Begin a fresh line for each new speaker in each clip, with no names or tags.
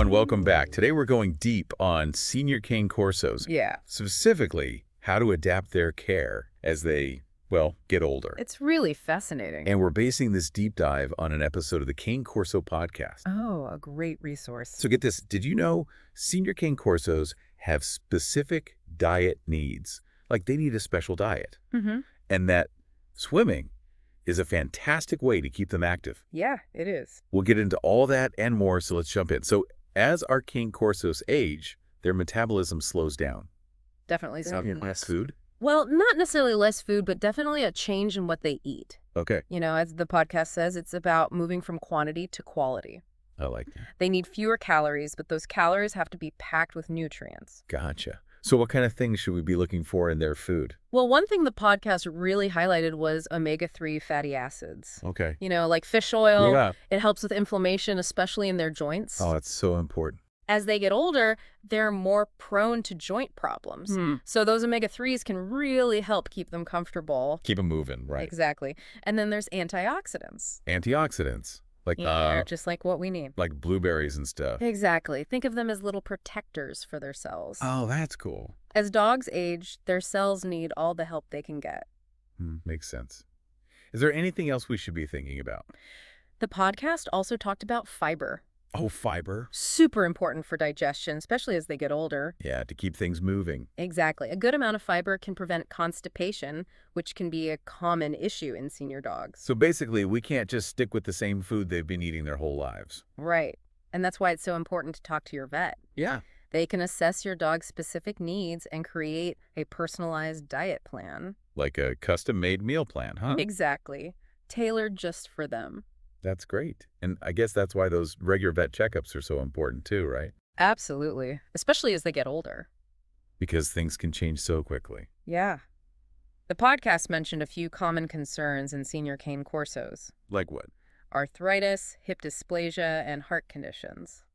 everyone. Welcome back. Today we're going deep on senior Cane Corsos.
Yeah.
Specifically, how to adapt their care as they, well, get older.
It's really fascinating.
And we're basing this deep dive on an episode of the Cane Corso podcast.
Oh, a great resource.
So get this. Did you know senior Cane Corsos have specific diet needs? Like they need a special diet.
Mm-hmm.
And that swimming is a fantastic way to keep them active.
Yeah, it is.
We'll get into all that and more, so let's jump in. So as our Cane Corsos age, their metabolism slows down.
Definitely so.
Less food?
Well, not necessarily less food, but definitely a change in what they eat.
Okay.
You know, as the podcast says, it's about moving from quantity to quality.
I like that.
They need fewer calories, but those calories have to be packed with nutrients.
Gotcha. So what kind of things should we be looking for in their food?
Well, one thing the podcast really highlighted was omega-3 fatty acids.
Okay.
You know, like fish oil.
Yeah.
It helps with inflammation, especially in their joints.
Oh, that's so important.
As they get older, they're more prone to joint problems. So those omega-3s can really help keep them comfortable.
Keep them moving, right?
Exactly. And then there's antioxidants.
Antioxidants, like
Just like what we need.
like blueberries and stuff.
Exactly. Think of them as little protectors for their cells.
Oh, that's cool.
As dogs age, their cells need all the help they can get.
Makes sense. Is there anything else we should be thinking about?
The podcast also talked about fiber.
Oh, fiber.
Super important for digestion, especially as they get older.
Yeah, to keep things moving.
Exactly. A good amount of fiber can prevent constipation, which can be a common issue in senior dogs.
So basically, we can't just stick with the same food they've been eating their whole lives.
Right. And that's why it's so important to talk to your vet.
Yeah.
They can assess your dog's specific needs and create a personalized diet plan.
Like a custom-made meal plan, huh?
Exactly. Tailored just for them.
That's great. And I guess that's why those regular vet checkups are so important too, right?
Absolutely. Especially as they get older.
Because things can change so quickly.
Yeah. The podcast mentioned a few common concerns in senior Cane Corsos.
Like what?
Arthritis, hip dysplasia, and heart conditions.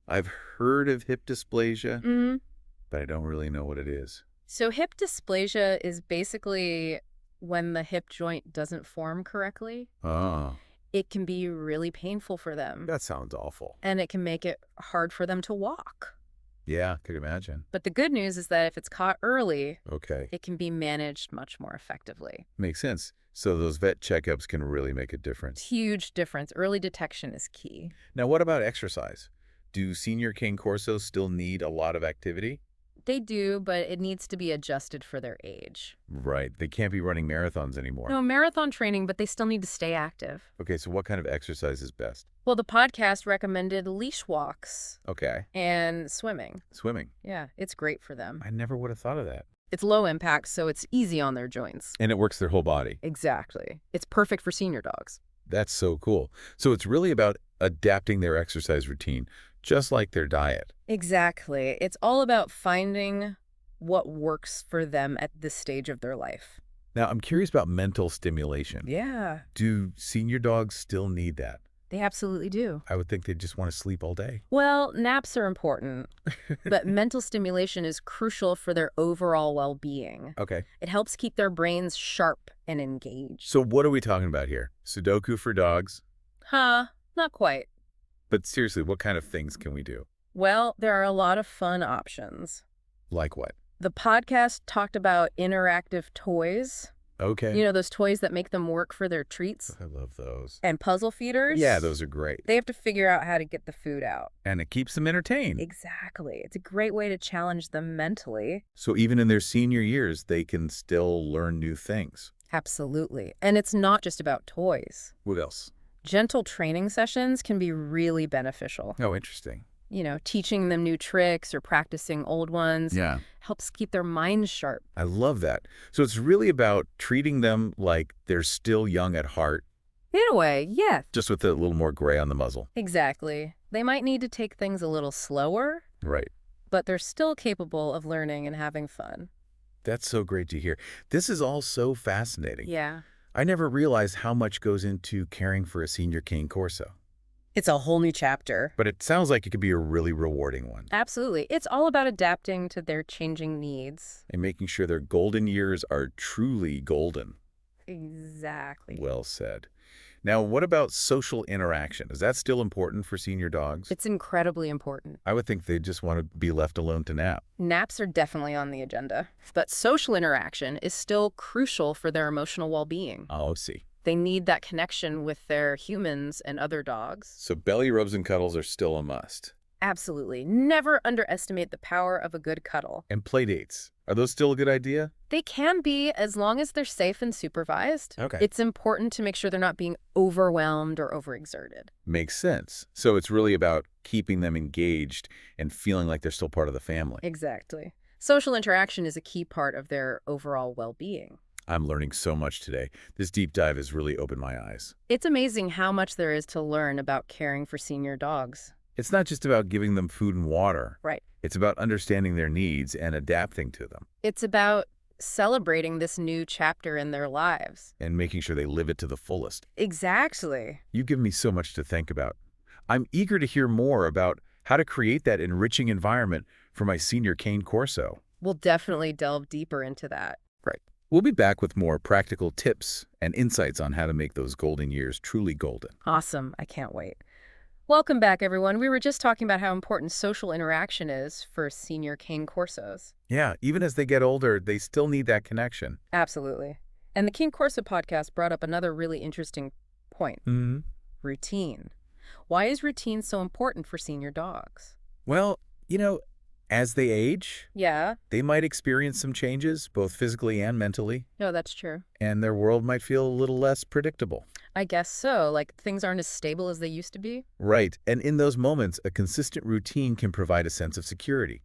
I've heard of hip dysplasia, but I don't really know what it is.
So hip dysplasia is basically when the hip joint doesn't form correctly.
Oh.
It can be really painful for them.
That sounds awful.
And it can make it hard for them to walk.
Yeah, could imagine.
But the good news is that if it's caught early,
Okay.
it can be managed much more effectively.
Makes sense. So those vet checkups can really make a difference.
Huge difference. Early detection is key.
Now, what about exercise? Do senior Cane Corsos still need a lot of activity?
They do, but it needs to be adjusted for their age.
Right. They can't be running marathons anymore.
No, marathon training, but they still need to stay active.
Okay, so what kind of exercise is best?
Well, the podcast recommended leash walks
Okay.
and swimming.
Swimming.
Yeah, it's great for them.
I never would have thought of that.
It's low impact, so it's easy on their joints.
And it works their whole body.
Exactly. It's perfect for senior dogs.
That's so cool. So it's really about adapting their exercise routine, just like their diet.
Exactly. It's all about finding what works for them at this stage of their life.
Now, I'm curious about mental stimulation.
Yeah,
Do senior dogs still need that?
they absolutely do.
I would think they just want to sleep all day.
Well, naps are important, but mental stimulation is crucial for their overall well-being.
Okay.
It helps keep their brains sharp and engaged.
So what are we talking about here? Sudoku for dogs?
Huh, not quite.
But seriously, what kind of things can we do?
Well, there are a lot of fun options.
Like what?
The podcast talked about interactive toys.
Okay.
You know, those toys that make them work for their treats.
I love those.
And puzzle feeders.
Yeah, those are great.
They have to figure out how to get the food out.
And it keeps them entertained.
Exactly. It's a great way to challenge them mentally.
So even in their senior years, they can still learn new things.
Absolutely. And it's not just about toys.
What else?
Gentle training sessions can be really beneficial.
Oh, interesting.
You know, teaching them new tricks or practicing old ones
Yeah.
helps keep their minds sharp.
I love that. So it's really about treating them like they're still young at heart,
In a way, yeah.
just with a little more gray on the muzzle.
Exactly. They might need to take things a little slower,
Right.
but they're still capable of learning and having fun.
That's so great to hear. This is all so fascinating.
Yeah.
I never realized how much goes into caring for a senior Cane Corso.
It's a whole new chapter.
But it sounds like it could be a really rewarding one.
Absolutely. It's all about adapting to their changing needs.
And making sure their golden years are truly golden.
Exactly.
Well said. Now, what about social interaction? Is that still important for senior dogs?
It's incredibly important.
I would think they just want to be left alone to nap.
Naps are definitely on the agenda, but social interaction is still crucial for their emotional well-being.
Oh, see.
They need that connection with their humans and other dogs.
So belly rubs and cuddles are still a must.
Absolutely. Never underestimate the power of a good cuddle.
And play dates. Are those still a good idea?
They can be, as long as they're safe and supervised.
Okay.
It's important to make sure they're not being overwhelmed or overexerted.
Makes sense. So it's really about keeping them engaged and feeling like they're still part of the family.
Exactly. Social interaction is a key part of their overall well-being.
I'm learning so much today. This deep dive has really opened my eyes.
It's amazing how much there is to learn about caring for senior dogs.
It's not just about giving them food and water.
Right.
It's about understanding their needs and adapting to them.
It's about celebrating this new chapter in their lives.
And making sure they live it to the fullest.
Exactly.
You give me so much to think about. I'm eager to hear more about how to create that enriching environment for my senior Cane Corso.
We'll definitely delve deeper into that.
Right. We'll be back with more practical tips and insights on how to make those golden years truly golden.
Awesome. I can't wait. Welcome back, everyone. We were just talking about how important social interaction is for senior Cane Corsos.
Yeah, even as they get older, they still need that connection.
Absolutely. And the Cane Corso podcast brought up another really interesting point.
Mm-hmm.
Routine. Why is routine so important for senior dogs?
Well, as they age,
Yeah.
they might experience some changes, both physically and mentally,
No, that's true.
and their world might feel a little less predictable.
I guess so. Like, things aren't as stable as they used to be.
Right, and in those moments, a consistent routine can provide a sense of security.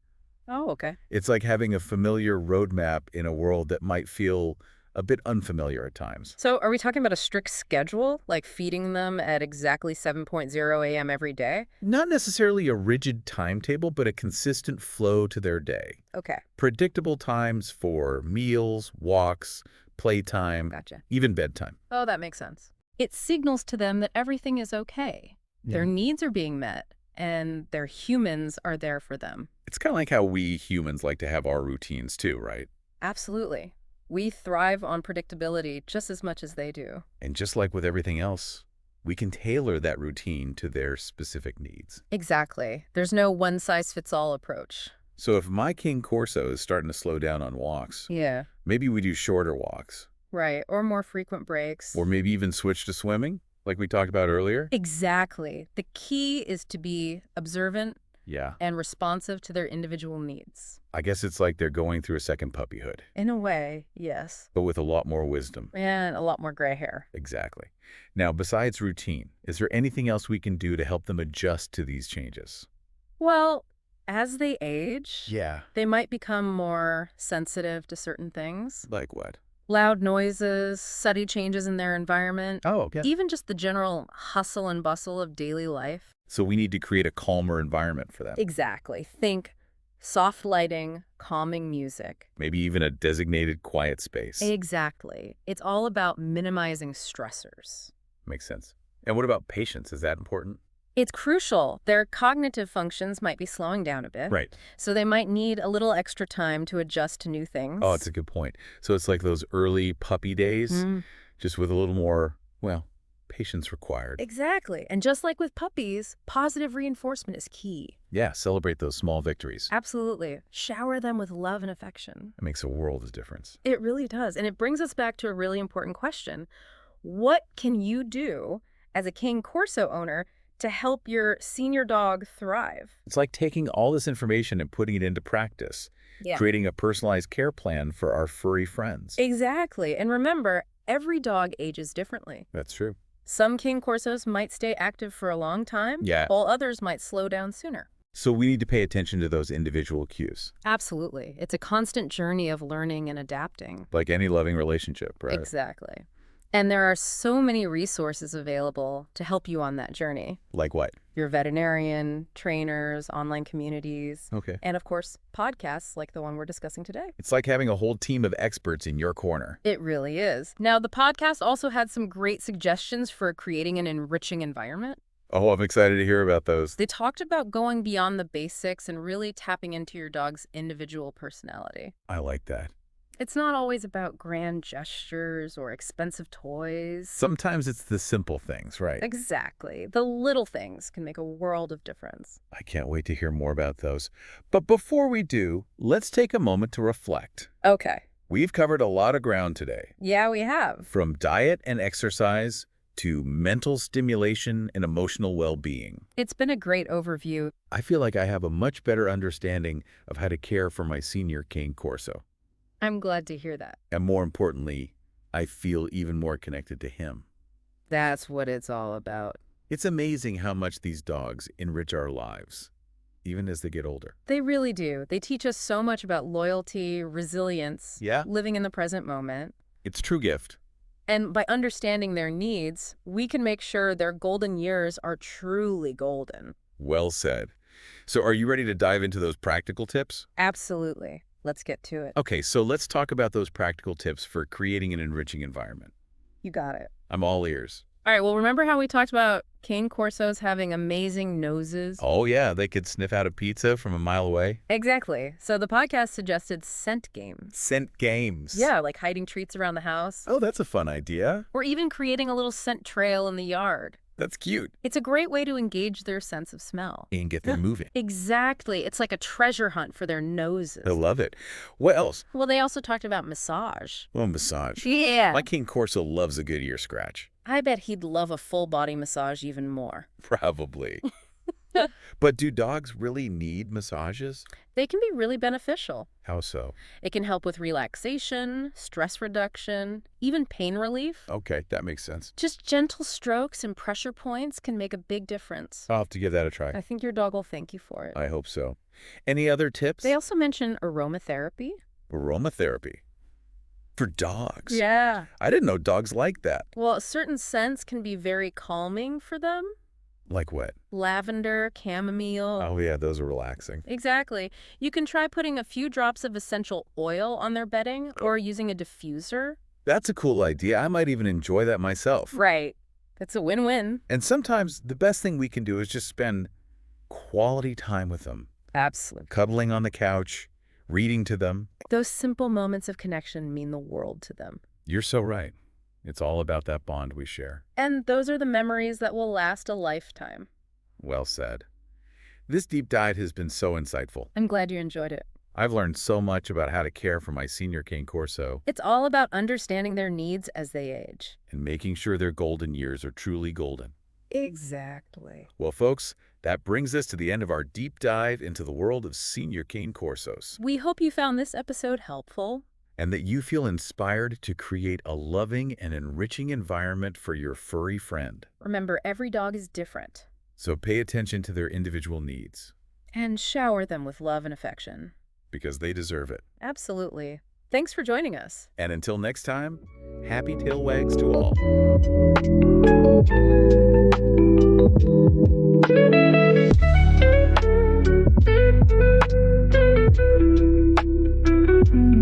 Oh, okay.
It's like having a familiar roadmap in a world that might feel a bit unfamiliar at times.
So are we talking about a strict schedule, like feeding them at exactly 7:00 a.m. every day?
Not necessarily a rigid timetable, but a consistent flow to their day.
Okay.
Predictable times for meals, walks, playtime,
Gotcha.
even bedtime.
Oh, that makes sense. It signals to them that everything is okay. Their needs are being met, and their humans are there for them.
It's kind of like how we humans like to have our routines too, right?
Absolutely. We thrive on predictability just as much as they do.
And just like with everything else, we can tailor that routine to their specific needs.
Exactly. There's no one-size-fits-all approach.
So if my Cane Corso is starting to slow down on walks,
Yeah.
maybe we do shorter walks.
Right. Or more frequent breaks.
Or maybe even switch to swimming, like we talked about earlier.
Exactly. The key is to be observant
Yeah.
and responsive to their individual needs.
I guess it's like they're going through a second puppyhood,
In a way, yes.
but with a lot more wisdom.
And a lot more gray hair.
Exactly. Now, besides routine, is there anything else we can do to help them adjust to these changes?
Well, as they age,
Yeah.
they might become more sensitive to certain things.
Like what?
Loud noises, sudden changes in their environment,
Oh, okay.
even just the general hustle and bustle of daily life.
So we need to create a calmer environment for them.
Exactly. Think soft lighting, calming music.
Maybe even a designated quiet space.
Exactly. It's all about minimizing stressors.
Makes sense. And what about patience? Is that important?
It's crucial. Their cognitive functions might be slowing down a bit.
Right.
So they might need a little extra time to adjust to new things.
Oh, it's a good point. So it's like those early puppy days, just with a little more, patience required.
Exactly. And just like with puppies, positive reinforcement is key.
Yeah, celebrate those small victories.
Absolutely. Shower them with love and affection.
It makes a world of difference.
It really does. And it brings us back to a really important question. What can you do as a Cane Corso owner to help your senior dog thrive?
It's like taking all this information and putting it into practice, creating a personalized care plan for our furry friends.
Exactly. And remember, every dog ages differently.
That's true.
Some Cane Corsos might stay active for a long time, while others might slow down sooner.
So we need to pay attention to those individual cues.
Absolutely. It's a constant journey of learning and adapting.
Like any loving relationship, right?
Exactly. And there are so many resources available to help you on that journey.
Like what?
Your veterinarian, trainers, online communities,
Okay.
and of course, podcasts like the one we're discussing today.
It's like having a whole team of experts in your corner.
It really is. Now, the podcast also had some great suggestions for creating an enriching environment.
Oh, I'm excited to hear about those.
They talked about going beyond the basics and really tapping into your dog's individual personality.
I like that.
It's not always about grand gestures or expensive toys.
Sometimes it's the simple things, right?
Exactly. The little things can make a world of difference.
I can't wait to hear more about those. But before we do, let's take a moment to reflect.
Okay.
We've covered a lot of ground today,
Yeah, we have.
from diet and exercise to mental stimulation and emotional well-being.
It's been a great overview.
I feel like I have a much better understanding of how to care for my senior Cane Corso.
I'm glad to hear that.
And more importantly, I feel even more connected to him.
That's what it's all about.
It's amazing how much these dogs enrich our lives, even as they get older.
They really do. They teach us so much about loyalty, resilience,
Yeah?
living in the present moment.
It's a true gift.
And by understanding their needs, we can make sure their golden years are truly golden.
Well said. So are you ready to dive into those practical tips?
Absolutely. Let's get to it.
Okay, so let's talk about those practical tips for creating an enriching environment.
You got it.
I'm all ears.
All right, well, remember how we talked about Cane Corsos having amazing noses?
Oh yeah, they could sniff out a pizza from a mile away.
Exactly. So the podcast suggested scent games.
Scent games.
Yeah, like hiding treats around the house.
Oh, that's a fun idea.
Or even creating a little scent trail in the yard.
That's cute.
It's a great way to engage their sense of smell.
And get them moving.
Exactly. It's like a treasure hunt for their noses.
I love it. What else?
Well, they also talked about massage.
Well, massage.
Yeah.
My Cane Corso loves a good ear scratch.
I bet he'd love a full body massage even more.
Probably. But do dogs really need massages?
They can be really beneficial.
How so?
It can help with relaxation, stress reduction, even pain relief.
Okay, that makes sense.
Just gentle strokes and pressure points can make a big difference.
I'll have to give that a try.
I think your dog will thank you for it.
I hope so. Any other tips?
They also mention aromatherapy.
Aromatherapy. For dogs?
Yeah.
I didn't know dogs like that.
Well, certain scents can be very calming for them.
Like what?
Lavender, chamomile.
Oh yeah, those are relaxing.
Exactly. You can try putting a few drops of essential oil on their bedding or using a diffuser.
That's a cool idea. I might even enjoy that myself.
Right. That's a win-win.
And sometimes the best thing we can do is just spend quality time with them.
Absolutely.
Cuddling on the couch, reading to them.
Those simple moments of connection mean the world to them.
You're so right. It's all about that bond we share.
And those are the memories that will last a lifetime.
Well said. This deep dive has been so insightful.
I'm glad you enjoyed it.
I've learned so much about how to care for my senior Cane Corso
It's all about understanding their needs as they age.
and making sure their golden years are truly golden.
Exactly.
Well, folks, that brings us to the end of our deep dive into the world of senior Cane Corsos,
We hope you found this episode helpful.
and that you feel inspired to create a loving and enriching environment for your furry friend.
Remember, every dog is different.
So pay attention to their individual needs,
And shower them with love and affection.
because they deserve it.
Absolutely. Thanks for joining us.
And until next time, happy tail wags to all.